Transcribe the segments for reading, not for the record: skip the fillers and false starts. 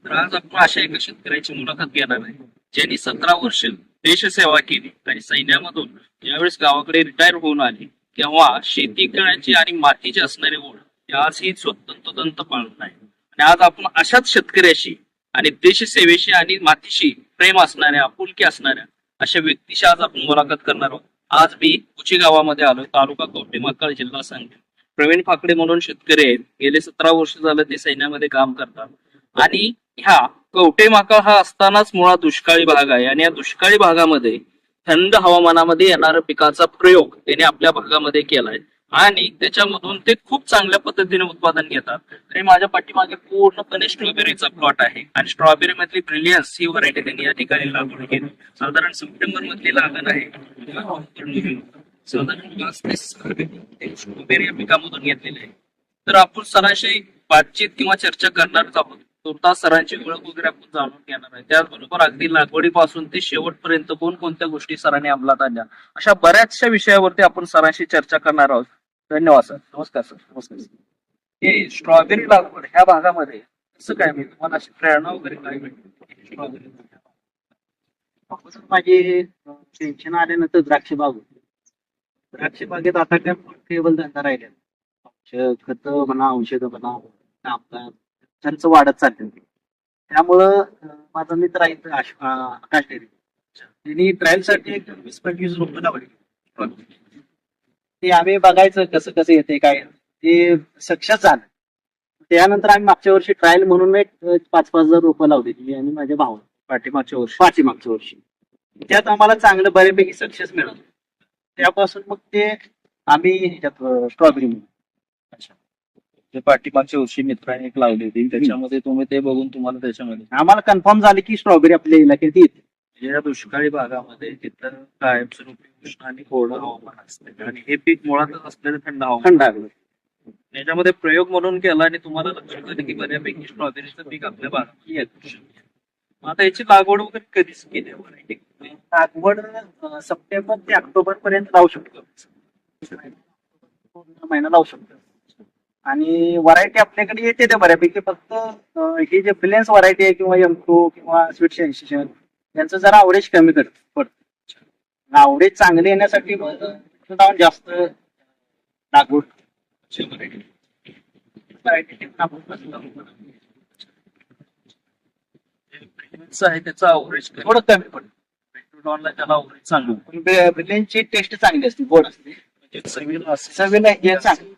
तर आज आपण अशा एका शेतकऱ्याची मुलाखत घेणार आहे ज्यांनी 17 वर्ष देशसेवा केली आणि सैन्यामधून ज्यावेळेस गावाकडे रिटायर होऊन आली तेव्हा शेती करण्याची आणि मातीची असणारी ओढ ही आजही तंतोतंत पाळत आहे. आणि आज आपण अशाच शेतकऱ्याशी आणि देशसेवेशी आणि मातीशी प्रेम असणाऱ्या आपुलकी असणाऱ्या अशा व्यक्तीशी आज आपण मुलाखत करणार आहोत. आज मी कुची गावामध्ये आलोय, तालुका कवठेमहांकाळ, जिल्हा सांगली. प्रवीण फाकडे म्हणून शेतकरी आहेत. गेले 17 वर्ष झालं ते सैन्यामध्ये काम करतात. आणि ह्या कवठेमहांकाळ हा असतानाच मुळात दुष्काळी भाग आहे आणि या दुष्काळी भागामध्ये थंड हवामानामध्ये येणारा पिकाचा प्रयोग त्याने आपल्या भागामध्ये केलाय आणि त्याच्यामधून ते खूप चांगल्या पद्धतीने उत्पादन घेतात. आणि माझ्या पाठीमागे पूर्णपणे स्ट्रॉबेरीचा प्लॉट आहे आणि स्ट्रॉबेरी मधली ब्रिलियन्स ही व्हरायटी त्यांनी या ठिकाणी लागवड केली. साधारण सप्टेंबर मधली लागण आहे. साधारण 5 ते 6 स्ट्रॉबेरी या पिकामधून घेतलेले आहे. तर आपण सरांशी बातचीत किंवा चर्चा करणारच आहोत. तुर्तास सरांची ओळख वगैरे आपण जाणून घेणार आहे. त्याचबरोबर अगदी लागवडीपासून ते शेवटपर्यंत कोणकोणत्या गोष्टी सरांनी अंमलात आणल्या अशा बऱ्याचशा विषयावरती आपण सरांशी चर्चा करणार आहोत. धन्यवाद सर. नमस्कार सर. नमस्कार सर. हे स्ट्रॉबेरी लागवड ह्या भागामध्ये कसं काय म्हणजे तुम्हाला अशी प्रेरणा वगैरे काय मिळते स्ट्रॉबेरी? माझे टेन्शन आल्यानंतर द्राक्ष बाग होती. द्राक्ष बागेत आता काय केवळ धंदा राहिला, खत म्हणा, औषधं म्हणा, कामगार खर्च वाढत चालले. त्यामुळं माझा मित्र आहे इथं आकाश डेरी, त्यांनी ट्रायल साठी 20-25 रोपं लावली. ते आम्ही बघायचं कसं कसं येते काय, ते सक्सेस झालं. त्यानंतर आम्ही मागच्या वर्षी ट्रायल म्हणून एक 5,000 रोपं लावली मी आणि माझ्या भावाला पाठीमागच्या वर्षी. त्यात आम्हाला चांगलं बऱ्यापैकी सक्सेस मिळालं. त्यापासून मग ते आम्ही ह्याच्यात स्ट्रॉबेरी म्हणून. अच्छा. ते पाठीमागच्या वर्षी मित्राने एक लावली होती, त्याच्यामध्ये तुम्ही ते बघून तुम्हाला त्याच्यामध्ये आम्हाला कन्फर्म झाले की स्ट्रॉबेरी आपल्या इलाक्यात येते. या दुष्काळी भागामध्ये तिथं कायमस्वरूपी उष्ण आणि कोरडं हवामान असते आणि हे पीक मुळातच असलेलं थंड हवामान. थंड हवेत. याच्यामध्ये प्रयोग म्हणून केला आणि तुम्हाला लक्षात आलं की बऱ्यापैकी स्ट्रॉबेरीचं पीक आपल्या भागात येत. आता याची लागवड वगैरे कधीच केली व्हरायटी? लागवड सप्टेंबर ते ऑक्टोबर पर्यंत लावू शकतो. पूर्ण महिना लावू शकतो. आणि व्हरायटी आपल्याकडे येते त्या बऱ्यापैकी. फक्त ही जे प्लेन्स व्हरायटी आहे किंवा M2 किंवा स्वीट सेन्सेशन यांचं जरा आवरेज कमी पडतं. आवरेज चांगले येण्यासाठी जाऊन जास्त लागवड आहे त्याचा अवरेज थोडं कमी पडतं. पेट्रोलला त्याला अवरेज चांगलं. ब्रिलियनची टेस्ट चांगली असते, गोड असते. म्हणजे चवीला सगळं हे चांगलं.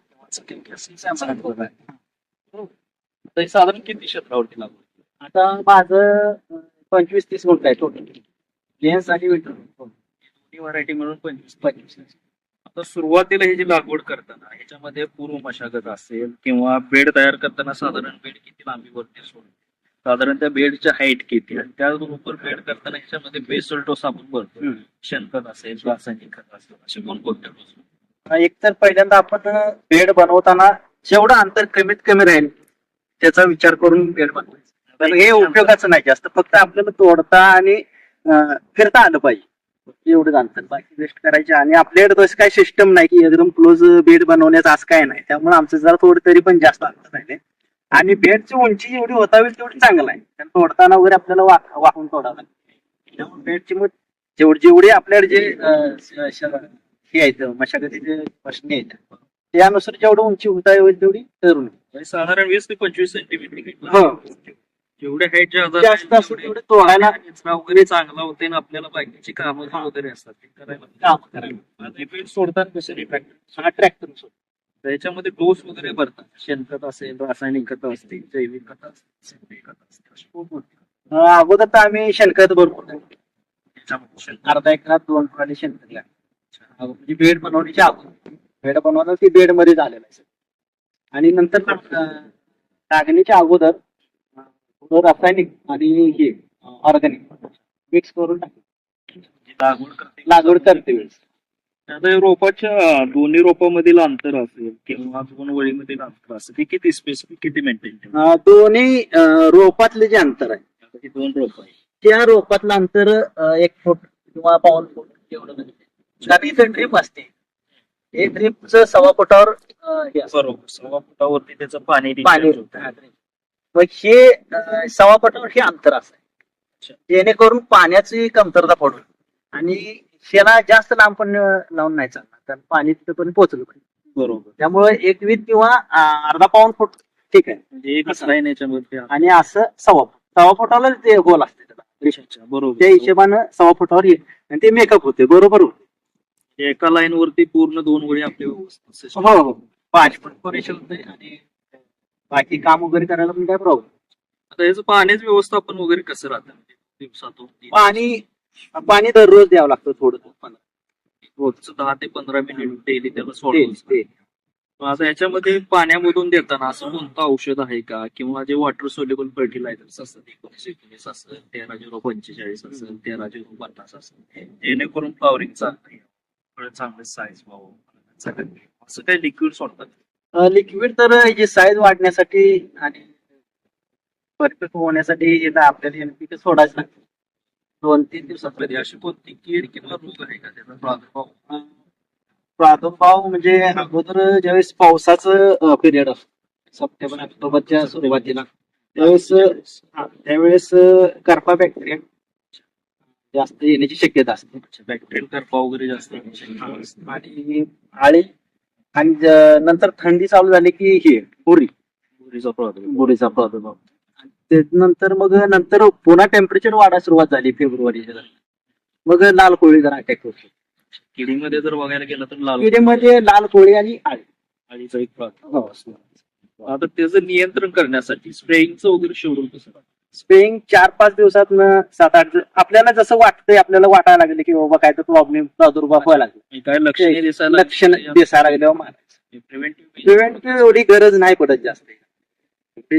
तरी साधारण किती क्षेत्रावरती लागवड? आता माझं 25-30 गुंठ आहे टोटल, लेन्स आणि विंटर व्हरायटी मिळून 25. आता सुरुवातीला ही जी लागवड करताना ह्याच्यामध्ये पूर्व मशागत असेल किंवा बेड तयार करताना साधारण बेड किती लांबीवरती सोडतो, साधारण त्या बेडच्या हाईट किती, आणि त्याबरोबर बेड करताना ह्याच्यामध्ये बेसल डोस आपण भरतो, शेणखत असेल, रासायनिक खत असेल, असे कोणकोणत्या डोस? एकतर पहिल्यांदा आपण बेड बनवताना जेवढं अंतर कमीत कमी राहील त्याचा विचार करून बेड बनवायचं. तर हे उपयोगाचं नाही जास्त, फक्त आपल्याला तोडता आणि फिरता आलं पाहिजे एवढंच अंतर, बाकी वेस्ट करायचे. आणि आपल्याकडे तसं काही सिस्टम नाही की एकदम क्लोज बेड बनवण्याचं असं काय नाही. त्यामुळे आमचं जरा थोडं तरी पण जास्त अंतर राहिले. आणि बेडची उंची जेवढी होता होईल तेवढी चांगलं आहे, कारण तोडताना वगैरे आपल्याला वाकून तोडावं लागतं. त्यामुळे बेडची मग जेवढी आपल्याकडे जे हे आहेत मशागतीचे प्रश्न आहेत त्यानुसार जेवढं उंची होता येईल तेवढी करून साधारण 20 ते 25 सेंटीमीटर हो. जेवढे हाईट जास्त असं तेवढे तोडायला वगैरे चांगला होते ना, आपल्याला बाकीची कामं वगैरे असतात ते करायला. बेड सोडतात कसे ट्रॅक्टर त्याच्यामध्ये डोस वगैरे भरतात, शेणखत असेल, रासायनिक खत असतील, जैविक खत असतील, सेंद्रिय खत असतील. अगोदर तर आम्ही शेणखत भरपूर अर्धा एकरात 2 ट्रॉली शेणखत घ्या. म्हणजे बेड बनवण्याची अगोदर बेड बनवणं ती बेड मध्ये झालेलं आहे. आणि नंतर टाकणीच्या अगोदर रासायनिक आणि हे ऑर्गॅनिक मिक्स करून लागवड करते वेळेस. आता रोपाच्या दोन्ही रोपामधील अंतर असेल किंवा 2 वळीमधील अंतर असेल, ते किती स्पेसिफिक किती मेंटेन? दोन्ही रोपातले जे अंतर आहे, 2 रोप आहे, त्या रोपातलं अंतर 1 फूट किंवा 1.25 फूट एवढं. कारण इथं ड्रीप असते, हे ड्रीपचं 1.25 फुटावर बरोबर 1.25 फुटावरती त्याचं पाणी होतं. मग हे 1.25 फुटावर हे अंतर असं आहे जेणेकरून पाण्याची कमतरता पडू आणि शेणा जास्त लांब पण लावून नाही चालणार कारण पाणी तिथपर्यंत पोहोचलं पाहिजे बरोबर. त्यामुळे 1 किंवा अर्धा पाऊण फूट ठीक आहे म्हणजे एकच लाईन याच्यामध्ये आणि असं 1.25 फुटाला ते गोल असते त्याला बरोबर. त्या हिशोबानं 1.25 फुटावर येईल आणि ते मेकअप होते बरोबर होते एका लाईन वरती पूर्ण 2 वेळी आपली व्यवस्था. हो हो पाणी पण पुरेसे होते आणि बाकी काम वगैरे करायला पण काय प्रॉब्लेम आता याचं पाण्याचं व्यवस्थापन वगैरे कसं राहतं म्हणजे दिवसातून पाणी दररोज द्यावं लागतं थोडं रोजचं 10 ते 15 मिनिट डेली त्याला सोडायचं. आता याच्यामध्ये पाण्यामधून देताना असं कोणतं औषध आहे का किंवा जे वॉटर सोल्युबल फर्टिलायझर्स असतात 19 असेल 13-045 असेल 13-050 असेल जेणेकरून फ्लॉवरिंग चांगले साईज व्हावं असं काही लिक्विड सोडतात लिक्विड तर याची साईज वाढण्यासाठी आणि परफेक्ट होण्यासाठी आपल्याला एनपीके सोडायचं लागतं 2-3 दिवसात अशी कोणती कीड किंवा रोग आहे का त्याचा प्रादुर्भाव प्रादुर्भाव म्हणजे अगोदर ज्यावेळेस पावसाचं पिरियड असतो सप्टेंबर ऑक्टोबरच्या सुरुवातीला त्यावेळेस करपा बॅक्टेरिया जास्त येण्याची शक्यता असते बॅक्टेरियल करपा वगैरे जास्त आणि आळी आणि नंतर थंडी चालू झाली की हे बुरीचा प्रादुर्भाव त्यानंतर मग नंतर पुन्हा टेम्परेचर वाढायला सुरुवात झाली फेब्रुवारीच्या मग लाल कोळी जरा अटॅक होतो किडीमध्ये जर बघायला गेलं तर किडीमध्ये लाल कोळी आणि आळीचा एक प्रकार. आता त्याचं नियंत्रण करण्यासाठी स्प्रेइंगचं वगैरे शेड्यूल कसं स्प्रेइंग 4-5 दिवसात 7-8 आपल्याला जसं वाटतंय आपल्याला वाटायला लागले की बाबा काय तर प्रॉब्लेम प्रादुर्भाव व्हायला लागले काय लक्षण दिसायला लागल्यावर मारायचं प्रिव्हेंटिव्ह एवढी गरज नाही पडत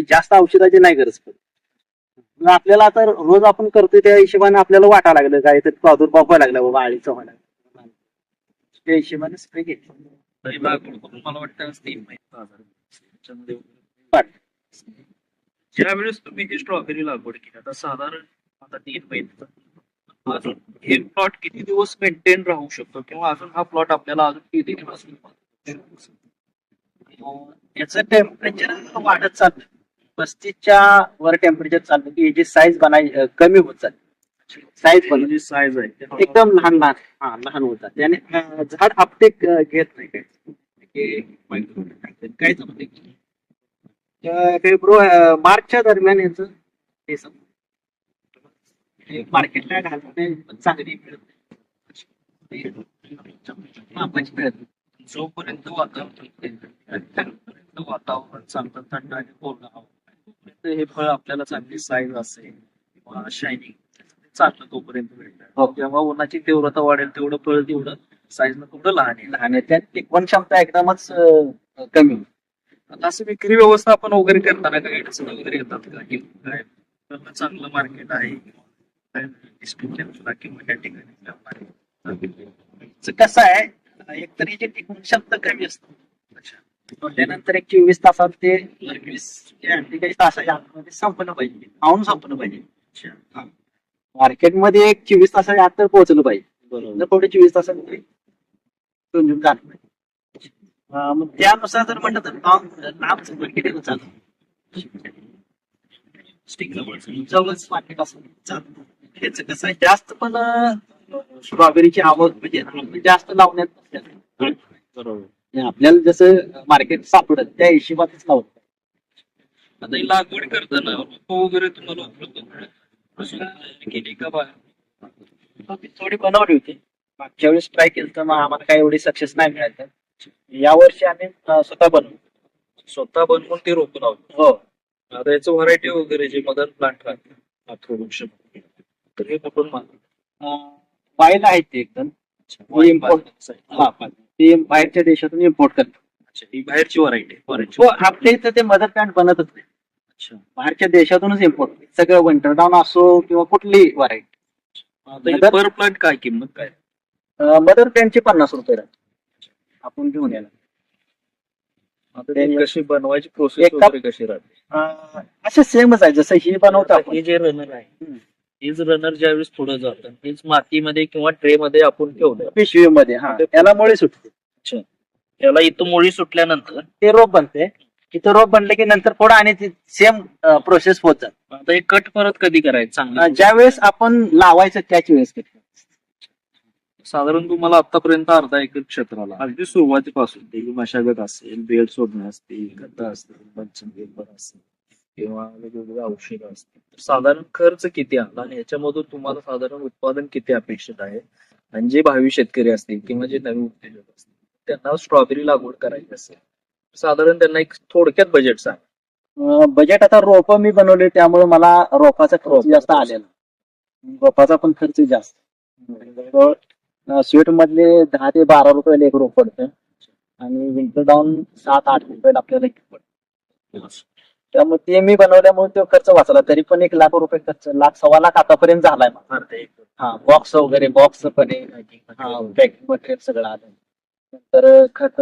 जास्त औषधाची नाही गरज पडत आपल्याला आता रोज आपण करतोय त्या हिशोबाने आपल्याला वाटायला लागलं काय तर प्रादुर्भाव व्हायला लागला बाबा आळीचा व्हायला लागला त्या हिशोबाने स्प्रे घेतला मला वाटतं 3 महिने ज्यावेळेस तुम्ही ही स्ट्रॉबेरी लागवड केली आता साधारण आता 3 महिने अजून हे प्लॉट किती दिवस मेंटेन राहू शकतो किंवा अजून हा प्लॉट आपल्याला अजून किती दिवस याचं टेम्परेचर वाढत चाललं 35च्या वर टेम्परेचर चाललं की याची साईज कमी होत चालली साईज आहे एकदम लहान होतात त्याने झाड आपटेक घेत नाही फेब्रुवारी मार्चच्या दरम्यान याच मार्केटला घालून चांगली मिळत जोपर्यंत वातावरण चांगलं थंड आणि कोरडं हवामान हे फळ आपल्याला चांगली साईज असेल किंवा शायनिंग चांगलं तोपर्यंत भेटतं जेव्हा उन्हाची तीव्रता वाढेल तेवढं फळ तेवढं साईज न थोडं लहान आहे त्यात टिकवण क्षमता एकदमच कमी आता असं विक्री व्यवस्थापन वगैरे करताना काही अडचण वगैरे येतात का की काय चांगलं मार्केट आहे किंवा त्या ठिकाणी कसं आहे एकतर याची टिकवण क्षमता कमी असते त्यानंतर 24 तासात ते 20 तासाच्या आतमध्ये संपलं पाहिजे खाऊन संपलं पाहिजे मार्केटमध्ये 24 तासाच्या आत तर पोहोचलं पाहिजे जर पुढे 24 तासामध्ये समजून झालं पाहिजे मग त्यानुसार जर म्हणलं तर लांबच मार्केट चालू जवळच मार्केट असं चालू ह्याच कसं आहे जास्त पण स्ट्रॉबेरीची आवक म्हणजे जास्त लावण्यात आपल्याला जसं मार्केट सापडत त्या हिशोबातच लावत आता ही लागवड करताना वगैरे तुम्हाला उपलब्ध केली का बाहेर थोडी बनवली होती मागच्या वेळेस ट्राय केलं तर मग आम्हाला काही एवढी सक्सेस नाही मिळालं यावर्षी आम्ही स्वतः बनवून ते रोप लावतो हो आता याचं व्हरायटी वगैरे जे मदर प्लांट राहते तर हे कुठून वाईल आहेत ते एकदम इम्पोर्ट ते बाहेरच्या देशातून इम्पोर्ट करतात ही बाहेरची व्हरायटी हो आपल्या इथं ते मदर प्लांट बनतच नाही अच्छा बाहेरच्या देशातूनच इम्पोर्ट सगळं विंटर डाऊन असो किंवा कुठली व्हरायटी पर प्लांट काय किंमत काय मदर प्लांटची 50 रुपये राहते आपण घेऊन यायला कशी बनवायची प्रोसेस वगैरे कशी राहते असं सेमच आहे जसं ही बनवतात हे जे रनर आहे हेच रनर ज्यावेळेस पुढे जातं हेच मातीमध्ये किंवा ट्रे मध्ये आपण ठेवलं पिशवीमध्ये त्याला मुळी सुटते अच्छा त्याला इथं मुळी सुटल्यानंतर ते रोप बनते इथं रोप बनले की नंतर पुढे आणि सेम प्रोसेस होत जात. आता हे कट परत कधी करायचं चांगलं? ज्या वेळेस आपण लावायचं त्याच वेळेस साधारण तुम्हाला आतापर्यंत अर्धा एकर क्षेत्राला अगदी सुरुवातीपासून ते मशागत असेल, बेड सोडणं असतील, खतं असतील, पंचम पेपर असेल किंवा वेगवेगळे औषधं असतील, तर साधारण खर्च किती आला आणि याच्यामधून तुम्हाला साधारण उत्पादन किती अपेक्षित आहे? आणि जे भावी शेतकरी असतील किंवा जे नवीन उद्योजक असतील त्यांना स्ट्रॉबेरी लागवड करायची असेल साधारण त्यांना एक थोडक्यात बजेट सांग. बजेट आता रोप मी बनवले त्यामुळे मला रोपाचा खर्च जास्त आलेला. रोपाचा पण खर्च जास्त. स्वीट मधले 10 ते 12 रुपयाला एक रोप पडतं आणि विंटर डाऊन 7-8 रुपयाला आपल्याला एक पडतं. त्यामुळे ते मी बनवल्यामुळे तो खर्च वाचला. तरी पण 1 लाख रुपये खर्च, 1,00,000-1,15,00,000 आतापर्यंत झालाय माझा. हा, बॉक्स वगैरे, बॉक्स पण पॅकिंग मटेरियल सगळं आलं. नंतर खत,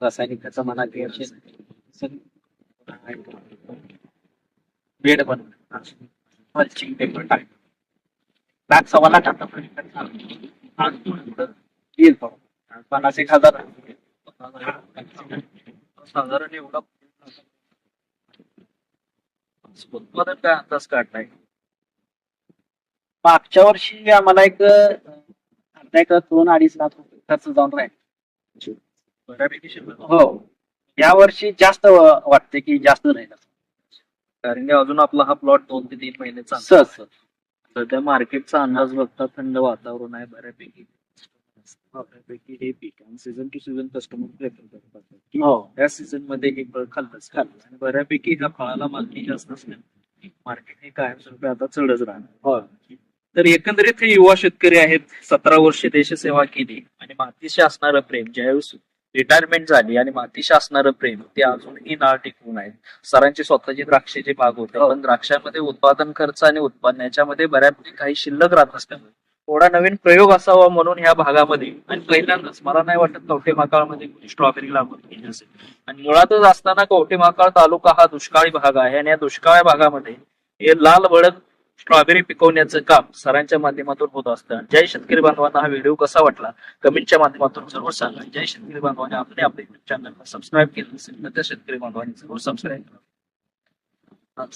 रासायनिक खत म्हणा किंवा बेड बनवणं, मल्चिंग पेपर टाक, 1,00,000-1,15,00,000 आतापर्यंत येईल. 50,000 साधारण एवढा उत्पादन काय अंदाज काढलाय? मागच्या वर्षी आम्हाला एक अर्धा एकर 2-2.5 लाख रुपये खर्च जाऊन राहील. बऱ्यापैकी शिल्लक. हो, या वर्षी जास्त वाटते की जास्त राहील. कारण की अजून आपला हा प्लॉट 2 ते 3 महिने चालतो. सहज सध्या मार्केटचा अंदाज बघता थंड वातावरण आहे बऱ्यापैकी. बऱ्यापैकी हे peak season to season customer prefer करतात. हो, या सीझन मध्ये हे फळ खाल्लंच आणि बऱ्यापैकी ह्या फळाला मागणी जास्त असल्याने मार्केट हे कायमस्वरूपी आता चढच राहणार. हो. तर एकंदरीत हे युवा शेतकरी आहेत, 17 वर्षे देशसेवा केली आणि मातीशी असणारं प्रेम ज्यावेळेस रिटायरमेंट झाली आणि मातीशी असणारं प्रेम ते अजूनही नाळ टिकवून आहे. सरांची स्वतःची द्राक्षाची बाग होते पण द्राक्षामध्ये उत्पादन खर्च आणि उत्पन्न याच्यामध्ये बऱ्यापैकी काही शिल्लक राहत असल्यामुळे थोडा नवीन प्रयोग असावा म्हणून ह्या भागामध्ये आणि पहिल्यांदाच मला नाही वाटत कवठे महाकाळमध्ये स्ट्रॉबेरी लागवड केली असेल. आणि मुळातच असताना कवठे महाकाळ तालुका हा दुष्काळी भाग आहे आणि या दुष्काळी भागामध्ये हे लाल भडक स्ट्रॉबेरी पिकवण्याचं काम सरांच्या माध्यमातून होत असतं. जय शेतकरी बांधवांना हा व्हिडिओ कसा वाटला कमेंटच्या माध्यमातून जरूर सांगा. जय शेतकरी बांधवांनी आपल्या चॅनलला सबस्क्राईब केलं असेल तर त्या शेतकरी बांधवांनी जरूर सबस्क्राईब करा.